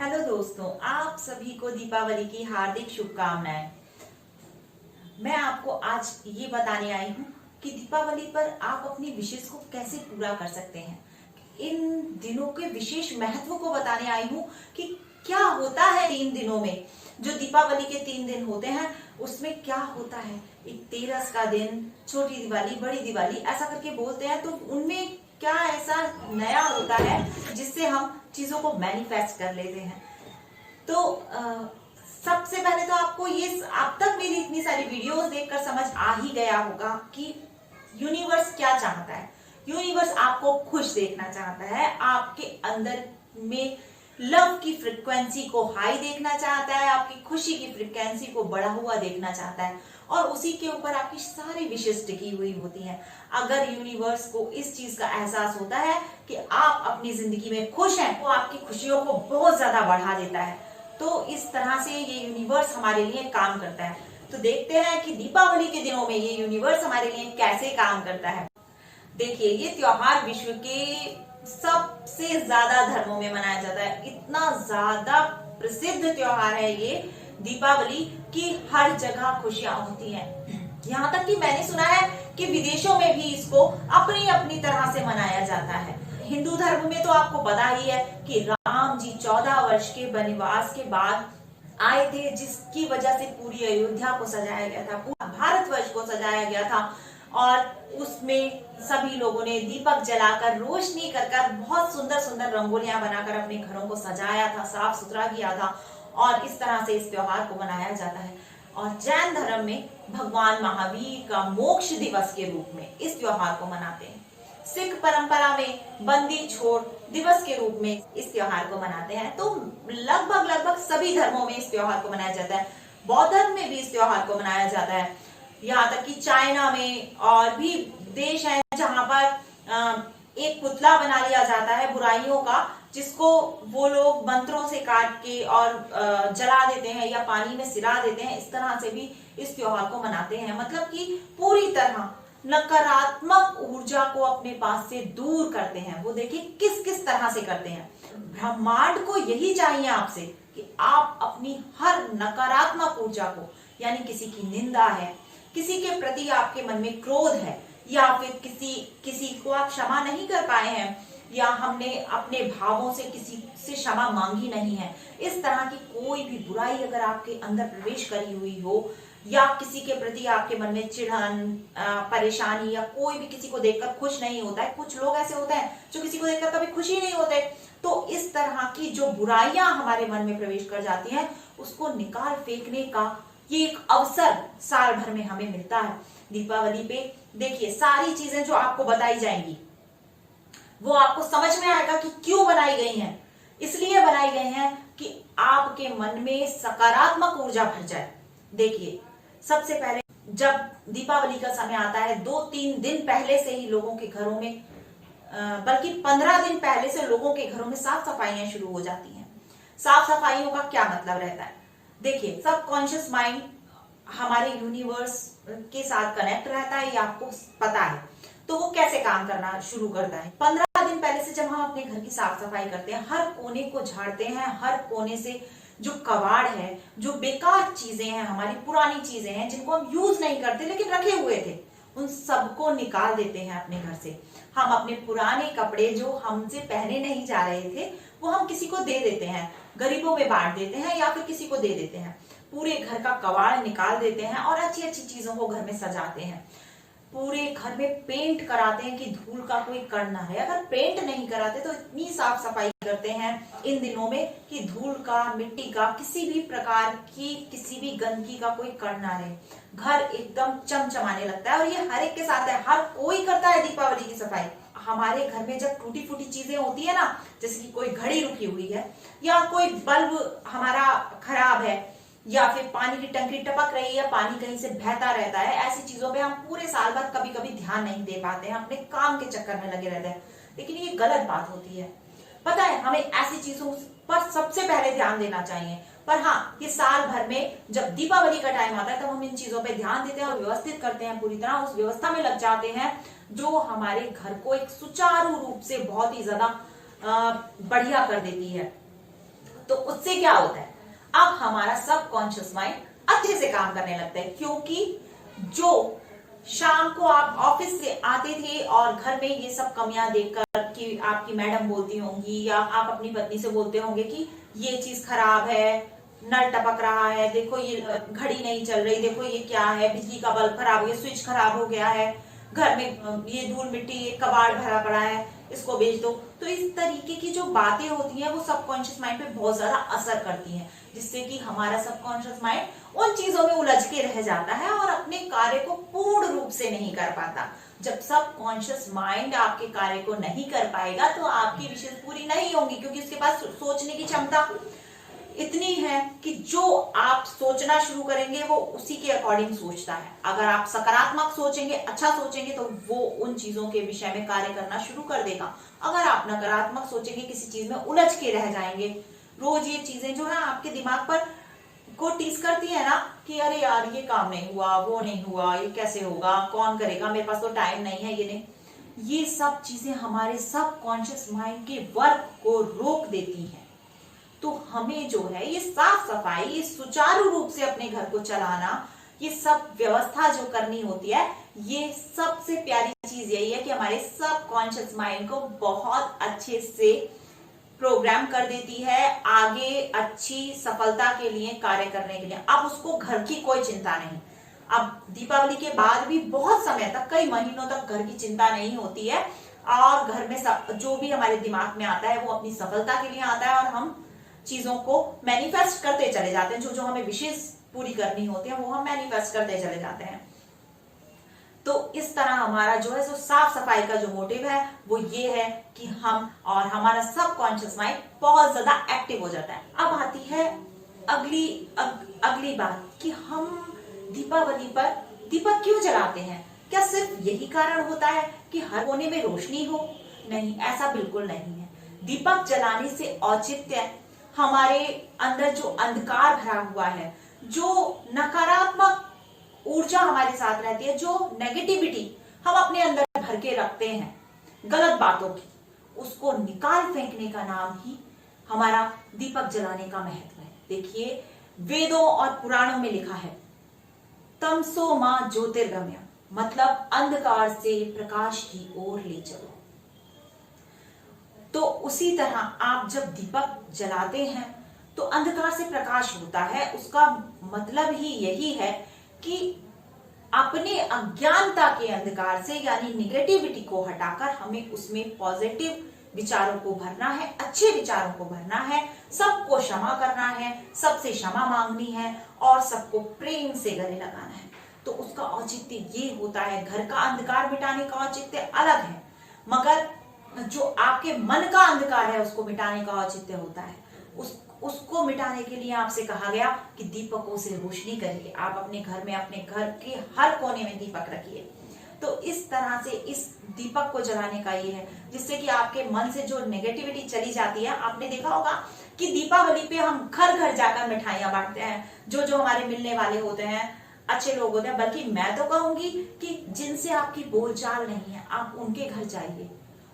Hello दोस्तों, आप सभी को दीपावली की हार्दिक शुभकामनाएं। मैं आपको आज ये बताने आई हूँ कि दीपावली पर आप अपनी विशेष को कैसे पूरा कर सकते हैं। इन दिनों के विशेष महत्व को बताने आई हूँ कि क्या होता है 3 दिनों में। जो दीपावली के 3 दिन होते हैं उसमें क्या होता है। एक तेरस का दिन, छोटी दिवाली, बड़ी दिवाली ऐसा करके बोलते हैं, तो उनमें क्या ऐसा नया होता है जिससे हम चीजों को मैनिफेस्ट कर लेते हैं। तो सबसे पहले तो आपको ये अब तक मेरी इतनी सारी वीडियोस देखकर समझ आ ही गया होगा कि यूनिवर्स क्या चाहता है। यूनिवर्स आपको खुश देखना चाहता है, आपके अंदर में लव की फ्रिक्वेंसी को हाई देखना चाहता है, आपकी खुशी की फ्रिक्वेंसी को बढ़ा हुआ देखना चाहता है, और उसी के ऊपर आपकी सारी विशेष टिकी हुई होती हैं। अगर यूनिवर्स को इस चीज का एहसास होता है कि आप अपनी जिंदगी में खुश हैं, वो आपकी खुशियों को बहुत ज्यादा बढ़ा देता है। तो इस तरह से ये यूनिवर्स हमारे लिए काम करता है। तो देखते हैं कि दीपावली के दिनों में ये यूनिवर्स हमारे लिए कैसे काम करता है। देखिए, ये त्योहार विश्व के सबसे ज्यादा धर्मों में मनाया जाता है। इतना ज्यादा प्रसिद्ध त्योहार है ये दीपावली की हर जगह खुशियां होती हैं। यहाँ तक कि मैंने सुना है कि विदेशों में भी इसको अपनी अपनी तरह से मनाया जाता है। हिंदू धर्म में तो आपको पता ही है कि राम जी 14 वर्ष के वनवास के बाद आए थे, जिसकी वजह से पूरी अयोध्या को सजाया गया था, पूरा भारतवर्ष को सजाया गया था, और उसमें सभी लोगों ने दीपक जलाकर, रोशनी कर कर, बहुत सुंदर सुंदर रंगोलियां बनाकर अपने घरों को सजाया था, साफ सुथरा किया था, और इस तरह से इस त्योहार को मनाया जाता है। और जैन धर्म में भगवान महावीर का मोक्ष दिवस के रूप में इस त्योहार को मनाते हैं। सिख परंपरा में बंदी छोड़ दिवस के रूप में इस त्योहार को मनाते हैं। तो लगभग सभी धर्मों में इस त्योहार को मनाया जाता है। बौद्ध धर्म में भी इस त्योहार को मनाया जाता है। यहाँ तक कि चाइना में और भी देश हैं जहां पर एक पुतला बना लिया जाता है बुराइयों का, जिसको वो लोग मंत्रों से काट के और जला देते हैं या पानी में सिरा देते हैं। इस तरह से भी इस त्योहार को मनाते हैं। मतलब कि पूरी तरह नकारात्मक ऊर्जा को अपने पास से दूर करते हैं। वो देखिए किस किस तरह से करते हैं। ब्रह्मांड को यही चाहिए आपसे कि आप अपनी हर नकारात्मक ऊर्जा को, यानी किसी की निंदा है, किसी के प्रति आपके मन में क्रोध है, या फिर किसी को आप क्षमा नहीं कर पाए हैं, या हमने अपने भावों से किसी से क्षमा मांगी नहीं है, इस तरह की कोई भी बुराई अगर आपके अंदर प्रवेश करी हुई हो, या किसी के प्रति आपके मन में चिढ़न, परेशानी, या कोई भी किसी को देखकर खुश नहीं होता है। कुछ लोग ऐसे होते हैं जो किसी को देखकर कभी खुशी नहीं होते। तो इस तरह की जो बुराइयां हमारे मन में प्रवेश कर जाती हैं, उसको निकाल फेंकने का ये एक अवसर साल भर में हमें मिलता है। दीपावली पे देखिए सारी चीजें जो आपको बताई जाएंगी वो आपको समझ में आएगा कि क्यों बनाई गई हैं। इसलिए बनाई गई हैं कि आपके मन में सकारात्मक ऊर्जा भर जाए। देखिए, सबसे पहले जब दीपावली का समय आता है, 2-3 दिन पहले से ही लोगों के घरों में, बल्कि 15 दिन पहले से लोगों के घरों में साफ सफाइयां शुरू हो जाती हैं। साफ सफाइयों का क्या मतलब रहता है? देखिए, सबकॉन्शियस माइंड हमारे यूनिवर्स के साथ कनेक्ट रहता है, ये आपको पता है। तो वो कैसे काम करना शुरू करता है? 15 दिन पहले से जब हम अपने घर की साफ सफाई करते हैं, हर कोने को झाड़ते हैं, हर कोने से जो कबाड़ है, जो बेकार चीजें हैं, हमारी पुरानी चीजें हैं जिनको हम यूज नहीं करते लेकिन रखे हुए थे, उन सबको निकाल देते हैं अपने घर से। हम अपने पुराने कपड़े जो हमसे पहने नहीं जा रहे थे वो हम किसी को दे देते हैं, गरीबों में बांट देते हैं, या फिर किसी को दे देते हैं। पूरे घर का कबाड़ निकाल देते हैं और अच्छी अच्छी चीजों को घर में सजाते हैं। पूरे घर में पेंट कराते हैं कि धूल का कोई कण ना रहे। अगर पेंट नहीं कराते तो इतनी साफ सफाई करते हैं इन दिनों में कि धूल का, मिट्टी का, किसी भी प्रकार की किसी भी गंदगी का कोई कण ना रहे। घर एकदम चमचमाने लगता है, और ये हर एक के साथ है, हर कोई करता है दीपावली की सफाई। हमारे घर में जब टूटी फूटी चीजें होती है ना, जैसे कि कोई घड़ी रुकी हुई है, या कोई बल्ब हमारा खराब है, या फिर पानी की टंकी टपक रही है, पानी कहीं से बहता रहता है, ऐसी चीजों पे हम पूरे साल भर कभी कभी ध्यान नहीं दे पाते हैं, अपने काम के चक्कर में लगे रहते हैं। लेकिन ये गलत बात होती है। पता है, हमें ऐसी चीजों पर सबसे पहले ध्यान देना चाहिए। पर हाँ, ये साल भर में जब दीपावली का टाइम आता है तब हम इन चीजों पे ध्यान देते हैं और व्यवस्थित करते हैं, पूरी तरह उस व्यवस्था में लग जाते हैं जो हमारे घर को एक सुचारू रूप से बहुत ही ज्यादा बढ़िया कर देती है। तो उससे क्या होता है, अब हमारा सबकॉन्शियस माइंड अच्छे से काम करने लगता है, क्योंकि जो शाम को आप ऑफिस से आते थे और घर में ये सब कमियां देखकर कि आपकी मैडम बोलती होंगी या आप अपनी पत्नी से बोलते होंगे कि ये चीज खराब है, नल टपक रहा है, देखो ये घड़ी नहीं चल रही, देखो ये क्या है, बिजली का बल्ब खराब हो गया, स्विच खराब हो गया है, घर में ये धूल मिट्टी, ये कबाड़ भरा पड़ा है, इसको बेच दो। तो इस तरीके की जो बातें होती हैं वो सबकॉन्शियस माइंड पे बहुत ज्यादा असर करती हैं, जिससे कि हमारा सबकॉन्शियस माइंड उन चीजों में उलझ के रह जाता है और अपने कार्य को पूर्ण रूप से नहीं कर पाता। जब सबकॉन्शियस माइंड आपके कार्य को नहीं कर पाएगा तो आपकी विशेष पूरी नहीं होंगी, क्योंकि उसके पास सोचने की क्षमता इतनी है कि जो आप सोचना शुरू करेंगे वो उसी के अकॉर्डिंग सोचता है। अगर आप सकारात्मक सोचेंगे, अच्छा सोचेंगे, तो वो उन चीजों के विषय में कार्य करना शुरू कर देगा। अगर आप नकारात्मक सोचेंगे, किसी चीज में उलझ के रह जाएंगे, रोज ये चीजें जो है आपके दिमाग पर को टीज करती है ना कि अरे यार ये काम नहीं हुआ, वो नहीं हुआ, ये कैसे होगा, कौन करेगा, मेरे पास तो टाइम नहीं है, ये नहीं, ये सब चीजें हमारे सबकॉन्शियस माइंड के वर्क को रोक देती हैं। तो हमें जो है ये साफ सफाई, ये सुचारू रूप से अपने घर को चलाना, ये सब व्यवस्था जो करनी होती है, ये सबसे प्यारी चीज यही है कि हमारे सबकॉन्शियस माइंड को बहुत अच्छे से प्रोग्राम कर देती है आगे अच्छी सफलता के लिए, कार्य करने के लिए। अब उसको घर की कोई चिंता नहीं। अब दीपावली के बाद भी बहुत समय तक, कई महीनों तक घर की चिंता नहीं होती है और घर में सब जो भी हमारे दिमाग में आता है वो अपनी सफलता के लिए आता है और हम चीजों को मैनिफेस्ट करते चले जाते हैं। जो जो हमें विशेष पूरी करनी होती है वो हम मैनिफेस्ट करते चले जाते हैं। तो इस तरह हमारा जो है सो साफ सफाई का जो मोटिव है वो ये है कि हम और हमारा सबकॉन्शियस माइंड बहुत ज्यादा एक्टिव हो जाता है। अब आती है अगली बात कि हम दीपावली पर दीपक क्यों जलाते हैं। क्या सिर्फ यही कारण होता है कि हर कोने में रोशनी हो? नहीं, ऐसा बिल्कुल नहीं है। दीपक जलाने से औचित्य हमारे अंदर जो अंधकार भरा हुआ है, जो नकारात्मक ऊर्जा हमारे साथ रहती है, जो नेगेटिविटी हम अपने अंदर भर के रखते हैं गलत बातों की, उसको निकाल फेंकने का नाम ही हमारा दीपक जलाने का महत्व है। देखिए, वेदों और पुराणों में लिखा है तमसो मां ज्योतिर्गमय, मतलब अंधकार से प्रकाश की ओर ले चलो। तो उसी तरह आप जब दीपक जलाते हैं तो अंधकार से प्रकाश होता है। उसका मतलब ही यही है कि अपने अज्ञानता के अंधकार से यानी निगेटिविटी को हटाकर हमें उसमें पॉजिटिव विचारों को भरना है, अच्छे विचारों को भरना है, सबको क्षमा करना है, सबसे क्षमा मांगनी है और सबको प्रेम से गले लगाना है। तो उसका औचित्य ये होता है। घर का अंधकार मिटाने का औचित्य अलग है, मगर जो आपके मन का अंधकार है उसको मिटाने का औचित्य होता है। उसको मिटाने के लिए आपसे कहा गया कि दीपकों से रोशनी करिए। आप अपने घर में, अपने घर के हर कोने में दीपक रखिए। तो इस तरह से इस दीपक को जलाने का ये है जिससे कि आपके मन से जो नेगेटिविटी चली जाती है। आपने देखा होगा कि दीपावली पे हम घर घर जाकर मिठाइयां बांटते हैं। जो जो हमारे मिलने वाले होते हैं, अच्छे लोग होते हैं, बल्कि मैं तो कहूंगी कि जिनसे आपकी बोलचाल नहीं है, आप उनके घर जाइए,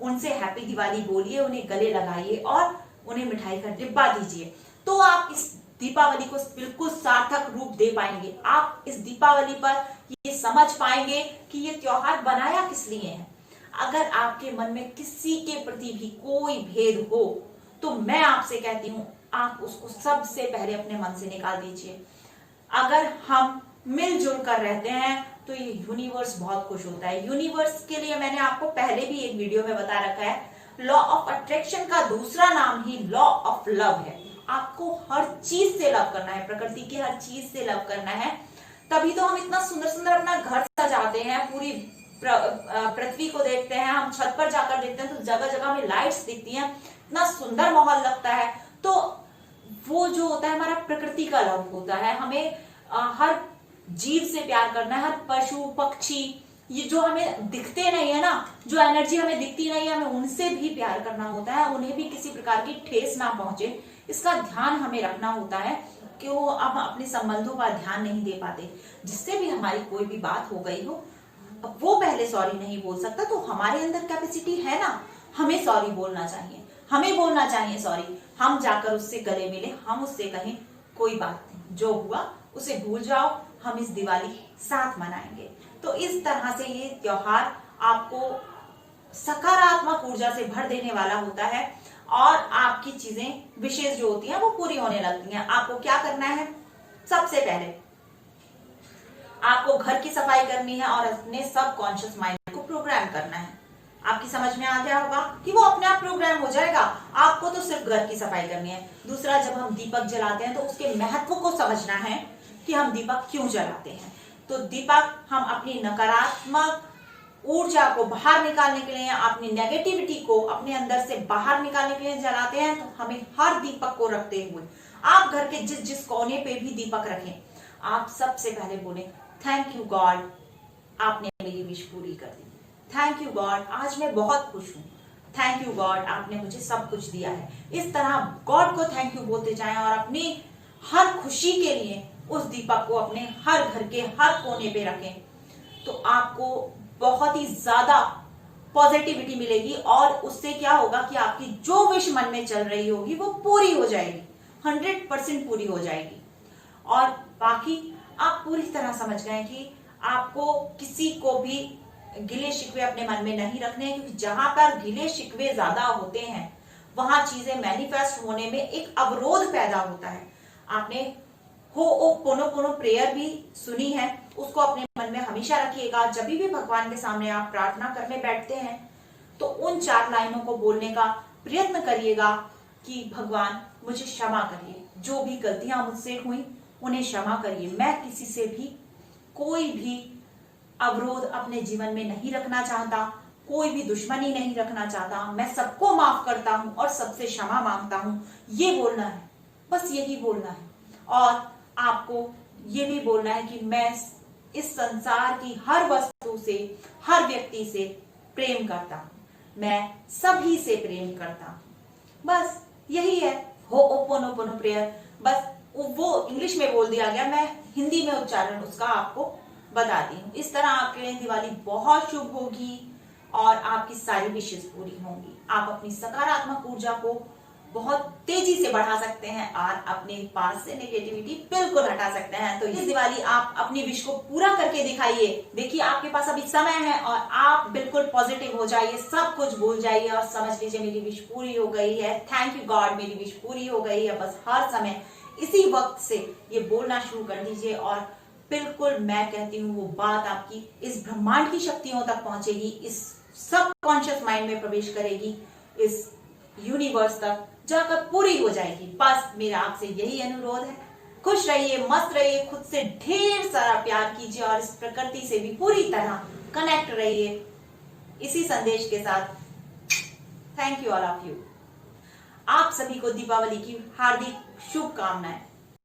उनसे हैप्पी दिवाली बोलिए, उन्हें गले लगाइए और उन्हें मिठाई का डिब्बा दीजिए। तो आप इस दीपावली को बिल्कुल सार्थक रूप दे पाएंगे। आप इस दीपावली पर ये समझ पाएंगे कि ये त्योहार बनाया किस लिए है। अगर आपके मन में किसी के प्रति भी कोई भेद हो तो मैं आपसे कहती हूं आप उसको सबसे पहले अपने मन से निकाल दीजिए। अगर हम मिलजुल कर रहते हैं तो ये यूनिवर्स बहुत खुश होता है। यूनिवर्स के लिए मैंने आपको पहले भी एक वीडियो में बता रखा है, लॉ ऑफ अट्रैक्शन का दूसरा नाम ही लॉ ऑफ लव है। आपको हर चीज से लव करना है, प्रकृति की हर चीज से लव करना है। तभी तो हम इतना सुंदर सुंदर अपना घर सजाते हैं, पूरी पृथ्वी को देखते हैं। हम छत पर जाकर देखते हैं तो जगह जगह में लाइट्स दिखती हैं, इतना सुंदर माहौल लगता है। तो वो जो होता है हमारा प्रकृति का लव होता है। हमें हर जीव से प्यार करना है, हर पशु पक्षी, ये जो हमें दिखते नहीं है ना, जो एनर्जी हमें दिखती नहीं है, हमें उनसे भी प्यार करना होता है। उन्हें भी किसी प्रकार की ठेस ना पहुंचे, इसका ध्यान हमें रखना होता है कि वो अब अपने संबंधों पर ध्यान नहीं दे पाते। जिससे भी हमारी कोई भी बात हो गई हो, वो पहले सॉरी नहीं बोल सकता, तो हमारे अंदर कैपेसिटी है ना, हमें सॉरी बोलना चाहिए, हमें बोलना चाहिए सॉरी। हम जाकर उससे गले मिले, हम उससे कहें कोई बात नहीं, जो हुआ उसे भूल जाओ, हम इस दिवाली साथ मनाएंगे। तो इस तरह से ये त्योहार आपको सकारात्मक ऊर्जा से भर देने वाला होता है और आपकी चीजें विशेष जो होती हैं वो पूरी होने लगती हैं। आपको क्या करना है, सबसे पहले आपको घर की सफाई करनी है और अपने सबकॉन्शियस माइंड को प्रोग्राम करना है। आपकी समझ में आ गया होगा कि वो अपने आप प्रोग्राम हो जाएगा, आपको तो सिर्फ घर की सफाई करनी है। दूसरा, जब हम दीपक जलाते हैं तो उसके महत्व को समझना है कि हम दीपक क्यों जलाते हैं। तो दीपक हम अपनी नकारात्मक ऊर्जा को बाहर निकालने के लिए, अपनी नेगेटिविटी को अपने अंदर से बाहर निकालने के लिए जलाते हैं। तो हमें हर दीपक को रखते हुए आप घर के जिस जिस कोने पे भी दीपक रखें, आप सबसे पहले बोले थैंक यू गॉड, आपने मेरी विश पूरी कर दी। थैंक यू गॉड, आज मैं बहुत खुश हूँ। थैंक यू गॉड, आपने मुझे सब कुछ दिया है। इस तरह गॉड को थैंक यू बोलते जाएं और अपनी हर खुशी के लिए उस दीपक को अपने हर घर के हर कोने पे रखें। तो आपको बहुत ही ज्यादा पॉजिटिविटी मिलेगी और उससे क्या होगा कि आपकी जो विश मन में चल रही होगी वो पूरी हो जाएगी, 100% पूरी हो जाएगी। और बाकी आप पूरी तरह समझ गए कि आपको किसी को भी गिले शिकवे अपने मन में नहीं रखने हैं, क्योंकि जहां पर गिले शिकवे ज्यादा होते हैं वहां चीजें मैनिफेस्ट होने में एक अवरोध पैदा होता है। आपने होओपोनोपोनो प्रेयर भी सुनी है, उसको अपने मन में हमेशा रखिएगा। जब भी भगवान के सामने आप प्रार्थना करने बैठते हैं तो उन 4 लाइनों को बोलने का प्रयत्न करिएगा कि भगवान मुझे क्षमा करिए, जो भी गलतियां मुझसे हुई उन्हें क्षमा करिए। मैं किसी से भी कोई भी अवरोध अपने जीवन में नहीं रखना चाहता, कोई भी दुश्मनी नहीं रखना चाहता, मैं सबको माफ करता हूं और सबसे क्षमा मांगता हूं। ये बोलना है, बस यही बोलना है। और आपको ये भी बोलना है कि मैं इस संसार की हर वस्तु से, हर व्यक्ति से प्रेम करता हूं, मैं सभी से प्रेम करता हूं। बस यही है होओपोनोपोनो प्रेयर। बस वो इंग्लिश में बोल दिया गया, मैं हिंदी में उच्चारण उसका आपको बताती हूँ। इस तरह आपके लिए दिवाली बहुत शुभ होगी और आपकी सारी विशेष पूरी होंगी। आप अपनी सकारात्मक ऊर्जा को बहुत तेजी से बढ़ा सकते हैं और अपने पास से नेगेटिविटी बिल्कुल हटा सकते हैं। तो इस दिवाली आप अपनी विश को पूरा करके दिखाइए। देखिए आपके पास अभी समय है और आप बिल्कुल पॉजिटिव हो जाइए, सब कुछ भूल जाइए और समझ लीजिए मेरी विश पूरी हो गई है। थैंक यू गॉड, मेरी विश पूरी हो गई है। बस हर समय इसी वक्त से ये बोलना शुरू कर दीजिए और बिल्कुल मैं कहती हूँ वो बात आपकी इस ब्रह्मांड की शक्तियों तक पहुंचेगी, इस सबकॉन्शियस माइंड में प्रवेश करेगी, इस यूनिवर्स तक जाकर पूरी हो जाएगी। बस मेरा आपसे यही अनुरोध है, खुश रहिए, मस्त रहिए, खुद से ढेर सारा प्यार कीजिए और इस प्रकृति से भी पूरी तरह कनेक्ट रहिए। इसी संदेश के साथ thank you all of you. आप सभी को दीपावली की हार्दिक शुभकामनाएं।